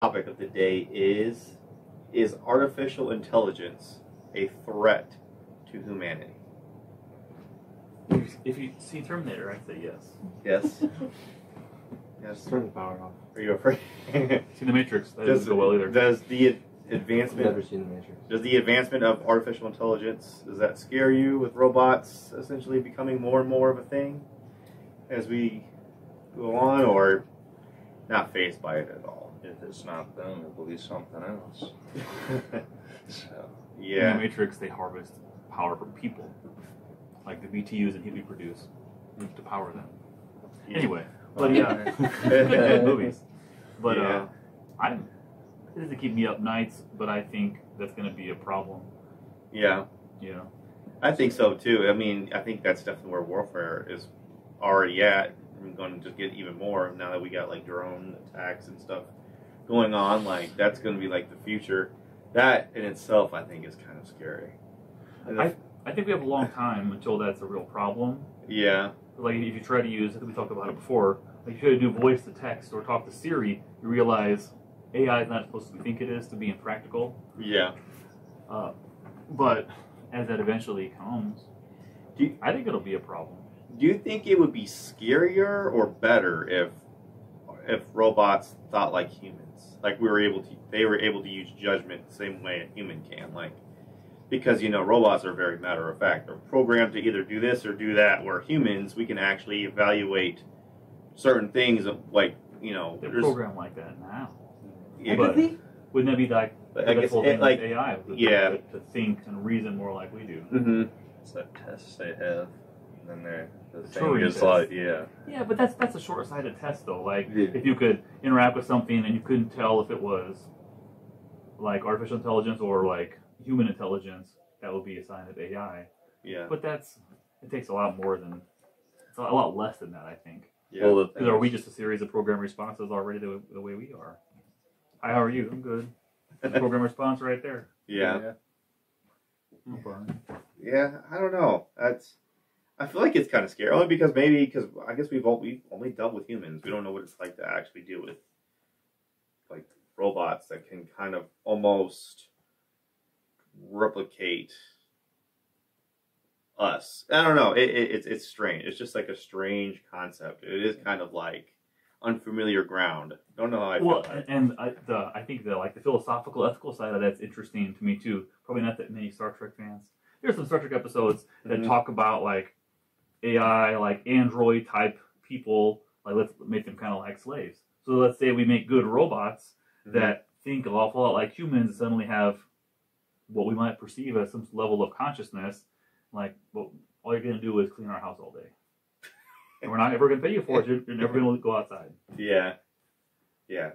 Topic of the day is artificial intelligence a threat to humanity? If you see Terminator, I'd say yes. Yes. Yes. Turn the power off. Are you afraid? See the Matrix? That doesn't go well either. Does the I've advancement never seen the Matrix. does the advancement of artificial intelligence, does that scare you with robots essentially becoming more and more of a thing as we go on, or not fazed by it at all? If it's not them, it will be something else. So, In Yeah. the Matrix, they harvest power from people, like the BTUs and heat we produce, to power them. Anyway, but yeah, movies. But Yeah. it doesn't keep me up nights, but I think that's going to be a problem. Yeah. You know, I think so too. I mean, I think that's definitely where warfare is already at. We're going to just get even more now that we got like drone attacks and stuff going on. Like that's going to be like the future. That in itself, I think, is kind of scary. And I think we have a long time until that's a real problem. yeah, Like if you try to use, I think we talked about it before. Like if you try to do voice to text or talk to Siri, you realize AI is not supposed to think it is to be impractical. yeah. But as that eventually comes, I think it'll be a problem. Do you think it would be scarier or better if robots thought like humans? Like they were able to use judgment the same way a human can. Like because robots are very matter of fact. They're programmed to either do this or do that. Where humans, we can actually evaluate certain things. Like They're programmed like that now. Yeah, But wouldn't that be like I guess whole thing like with AI? yeah. To think and reason more like we do. Mm-hmm. it's that test they have, and then the thing Turing is test. like, yeah. Yeah, but that's a short-sighted test though. Like Yeah. if you could interact with something and you couldn't tell if it was like artificial intelligence or like human intelligence, that would be a sign of AI. Yeah. But it takes a lot more than it's a lot less than that, I think. Yeah. Well, the Because are we just a series of program responses already the way we are? Hi, how are you? I'm good. Program response right there. yeah. No problem. Yeah, I don't know. I feel like it's kind of scary, only because I guess we've only dealt with humans. We don't know what it's like to actually deal with like robots that can kind of almost replicate us. I don't know. It's strange. It's just like a strange concept. It is kind of like unfamiliar ground. Don't know how I feel. Well, about it. and I think the philosophical, ethical side of that's interesting to me too. Probably not that many Star Trek fans. There's some Star Trek episodes that talk about like AI, like android type people. Like let's make them kind of like slaves. So let's say we make good robots that think an awful lot like humans and suddenly have what we might perceive as some level of consciousness. Like, well, all you're going to do is clean our house all day. And we're not ever going to pay you for it. You're never going to go outside. Yeah. Yeah.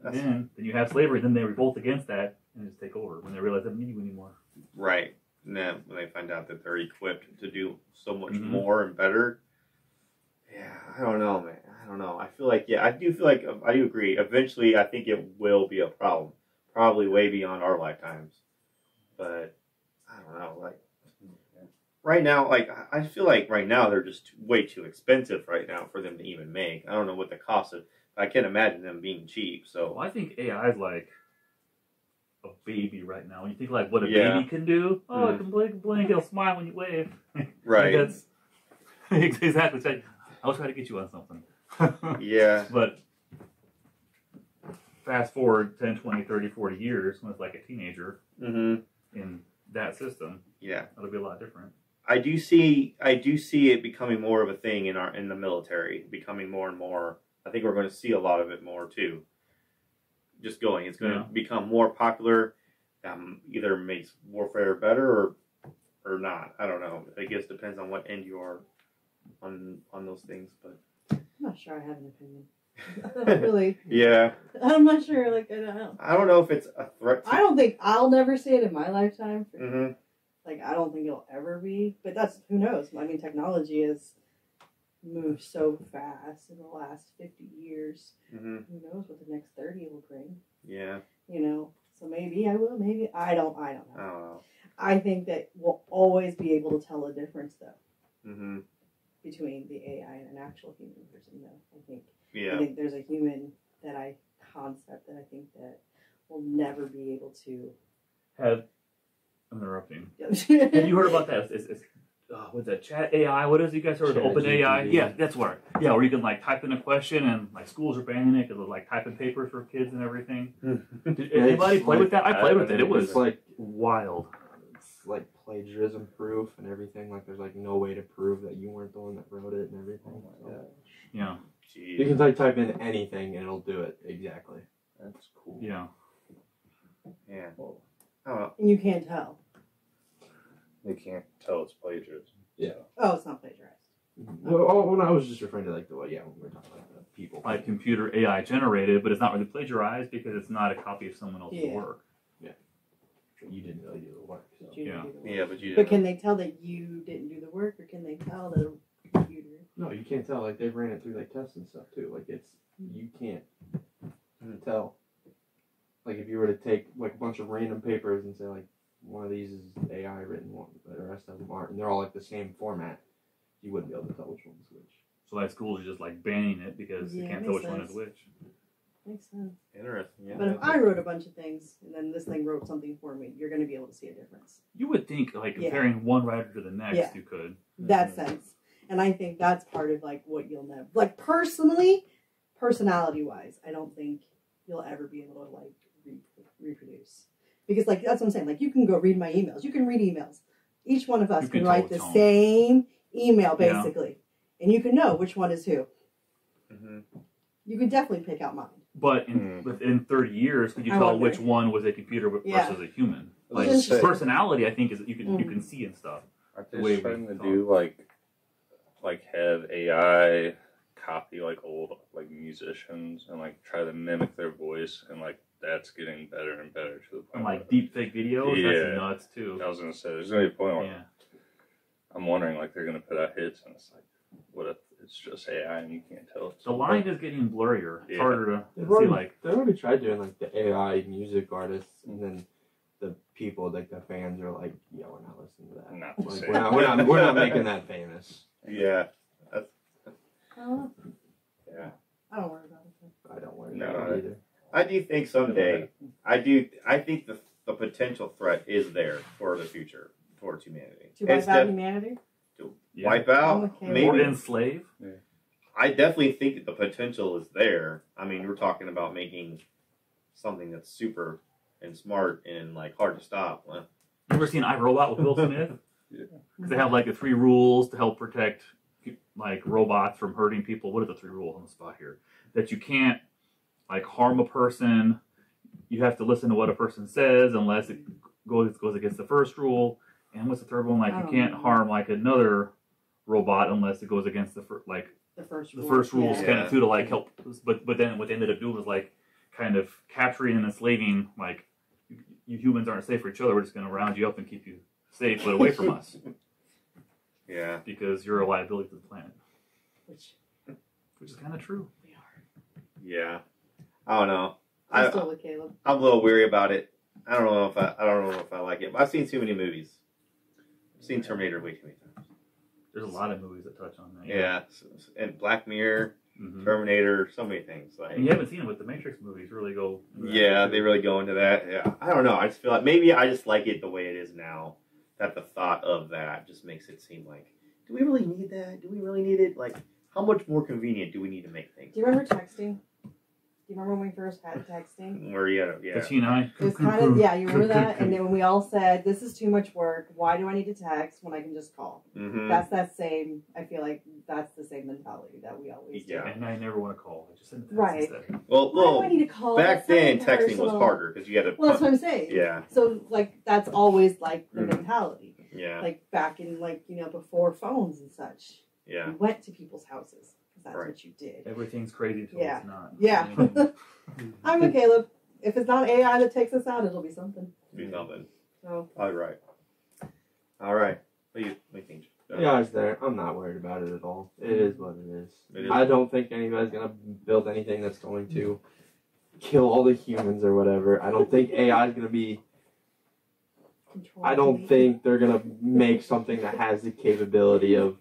Then you have slavery. Then they revolt against that and just take over when they realize they don't need you anymore. Right. And then when they find out that they're equipped to do so much Mhm. more and better. Yeah, I don't know, man. I don't know. I feel like, I do agree. Eventually, I think it will be a problem. Probably way beyond our lifetimes. But, I don't know. Like, right now, like, I feel like right now they're just way too expensive right now for them to even make. I don't know what the cost of, I can't imagine them being cheap, so. Well, I think AI is like a baby right now. When you think like what a Yeah. baby can do, it can blink, it'll smile when you wave. Right. Like that's exactly. It's like, I was trying to get you on something. Yeah. But fast forward 10, 20, 30, 40 years when it's like a teenager Mm-hmm. in that system, Yeah. it'll be a lot different. I do see it becoming more of a thing in the military, becoming more and more. I think we're going to see a lot of it more too. Just going, it's going to become more popular. Either makes warfare better or not. I don't know. I guess depends on what end you are on those things. But I'm not sure I have an opinion. Really. yeah, I'm not sure. Like, I don't know. I don't know if it's a threat. I don't think I'll never see it in my lifetime. Mm-hmm. Like, I don't think it'll ever be. But who knows? I mean, technology has moved so fast in the last 50 years. Mm-hmm. Who knows what the next 30 will bring? Yeah. So maybe I will. Maybe I don't know. I don't know. I think that we'll always be able to tell the difference, though, Mm-hmm. between the AI and an actual human person. Though I Yeah. think there's a human that I concept that I think that we'll never be able to. I'm interrupting. Have you heard about that? What's that? Chat AI? What is it? You guys heard of Open AI? Yeah, that's where. Yeah, where you can like type in a question and like schools are banning it because of like typing papers for kids and everything. Did anybody play with that? I played with it. It was like wild. It's like plagiarism proof and everything. Like there's like no way to prove that you weren't the one that wrote it and everything. Yeah. You can like type in anything and it'll do it exactly. That's cool. Yeah. Yeah. Oh, And you can't tell. They can't tell it's plagiarism. Yeah. Oh, it's not plagiarized. Well, I was just referring to like the way, when we're talking about the people. Like computer AI generated, but it's not really plagiarized because it's not a copy of someone else's work. Yeah. You didn't really do the work. So. But you didn't do the work. yeah, but you. But can they tell that you didn't do the work, or can they tell that a computer? No, you can't tell. Like they've ran it through like tests and stuff too. Like you can't tell. Like if you were to take like a bunch of random papers and say like one of these is AI written, one, but the rest of them aren't, and they're all like the same format, you wouldn't be able to tell which one's which. So like schools are just like banning it because they can't tell which one is which. Makes sense. Interesting. Yeah. But if I wrote a bunch of things and then this thing wrote something for me, you're going to be able to see a difference. You would think like comparing one writer to the next, you could. That sense. And I think that's part of like what you'll never, like personally, personality wise, I don't think you'll ever be able to like reproduce. Because like that's what I'm saying. Like you can go read my emails. You can read emails. Each one of us can write the same email basically, and you can know which one is who. Mm-hmm. You can definitely pick out mine. But within 30 years, could you tell which one was a computer versus a human? Like personality, I think is you can see and stuff. Aren't they trying to do like have AI copy like old like musicians and like try to mimic their voice, and like that's getting better and better to the point. And like deep fake videos, that's nuts too. I was gonna say there's gonna be a point where I'm wondering like they're gonna put out hits and it's like, what if it's just AI and you can't tell? The line is getting blurrier. It's harder to see. Like they already tried doing like the AI music artists, and then the people like the fans are like, yeah, we're not listening to that. Not the like, same. we're not making that famous. Yeah. Yeah. I don't worry about it. I don't worry about it either. I do think someday, I think the potential threat is there for the future towards humanity. To wipe out humanity? To wipe out? Maybe. Or enslave? Yeah. I definitely think the potential is there. I mean, we're talking about making something that's super and smart and like hard to stop. You ever seen iRobot with Will Smith? Yeah. Because they have like the 3 rules to help protect like robots from hurting people. What are the 3 rules on the spot here? That you can't like harm a person. You have to listen to what a person says unless it goes against the first rule. And what's the third one? Like you can't harm like another robot unless it goes against the first rules kind of too, to like help. But then what they ended up doing was like kind of capturing and enslaving, like you humans aren't safe for each other. We're just going to round you up and keep you safe, but away from us. Yeah, because you're a liability to the planet. Which is kind of true. We are. Yeah, I don't know. I'm still with Caleb. I'm a little weary about it. I don't know if I like it. But I've seen too many movies. I've seen Terminator way too many times. There's a lot of movies that touch on that. Yeah, and Black Mirror, Terminator, so many things. Like, and you haven't seen it, but the Matrix movies really go. Yeah, they really go into that. Yeah, I don't know. I just feel like maybe I just like it the way it is now. That the thought of that just makes it seem like, do we really need that? Do we really need it? Like, how much more convenient do we need to make things? Do you remember texting? Do you remember when we first had texting? Where yeah. The T9. It was kind of, yeah, you remember that? And then when we all said, this is too much work, why do I need to text when I can just call? Mm-hmm. That's that same, I feel like that's the same mentality that we always do. And I never want to call. I just send a text right. instead. Well, why do I need to call? Back then, texting was harder because you had to... Well, that's what I'm saying. Yeah. So, like, that's always, like, the mentality. Yeah. Like, back in, like, you know, before phones and such. Yeah. You went to people's houses. That's what you did. Everything's crazy until it's not. Yeah. I'm with Caleb. If it's not AI that takes us out, it'll be something. Be something. So. All right. What do you think? Yeah, it's there. I'm not worried about it at all. It is what it is. I don't think anybody's going to build anything that's going to kill all the humans or whatever. I don't think AI is going to be... I don't think they're going to make something that has the capability of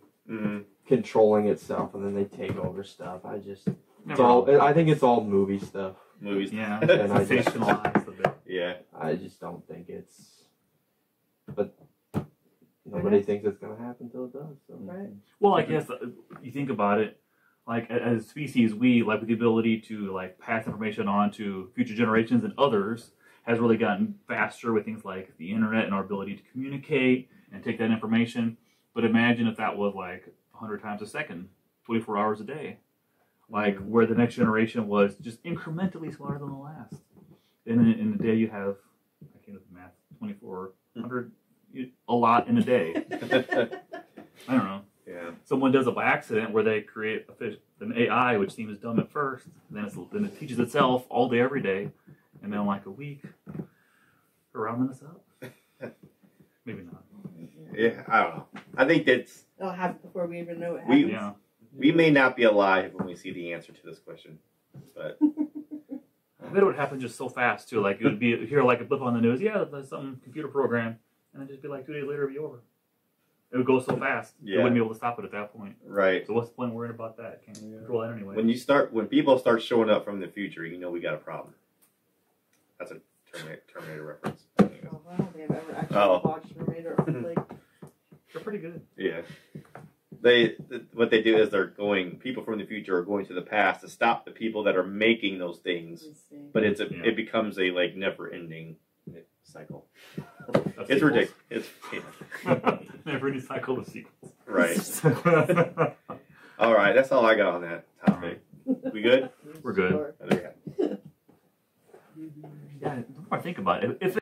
controlling itself and then they take over stuff. I think it's all movie stuff. movies. Yeah, And I just- sensationalized a bit. Yeah. I just don't think it's. But nobody thinks it's gonna happen until it does. So. Right. Well, I guess you think about it, like as a species, we like with the ability to like pass information on to future generations and others has really gotten faster with things like the internet and our ability to communicate and take that information. But imagine if that was like 100 times a second, 24 hours a day, like where the next generation was just incrementally smarter than the last. And in a day you have, I can't do the math, 2,400, a lot in a day. I don't know. Yeah. Someone does it by accident where they create an AI which seems dumb at first, then it teaches itself all day, every day, and then like a week, we're rounding this up. Maybe not. Yeah, I don't know. I think that's It'll happen before we even know it We- happens. Yeah. we may not be alive when we see the answer to this question, but I bet it would happen just so fast too. Like it would be hear like a blip on the news. Yeah, there's some computer program, and then just be like 2 days later, it'd be over. It would go so fast. Yeah. You wouldn't be able to stop it at that point. right. So what's the point of worrying about that? Can't control that anyway. When people start showing up from the future, you know we got a problem. That's a Terminator reference. Oh, I don't think I've ever actually watched Terminator. Like, They're pretty good. Yeah. What they do is people from the future are going to the past to stop the people that are making those things, let's see. but it becomes a like never ending cycle. That's It's sequels. ridiculous. Never any cycle of sequels. Right. All right, that's all I got on that topic. We good? We're good. Sure. Okay. Yeah, the more I think about it, if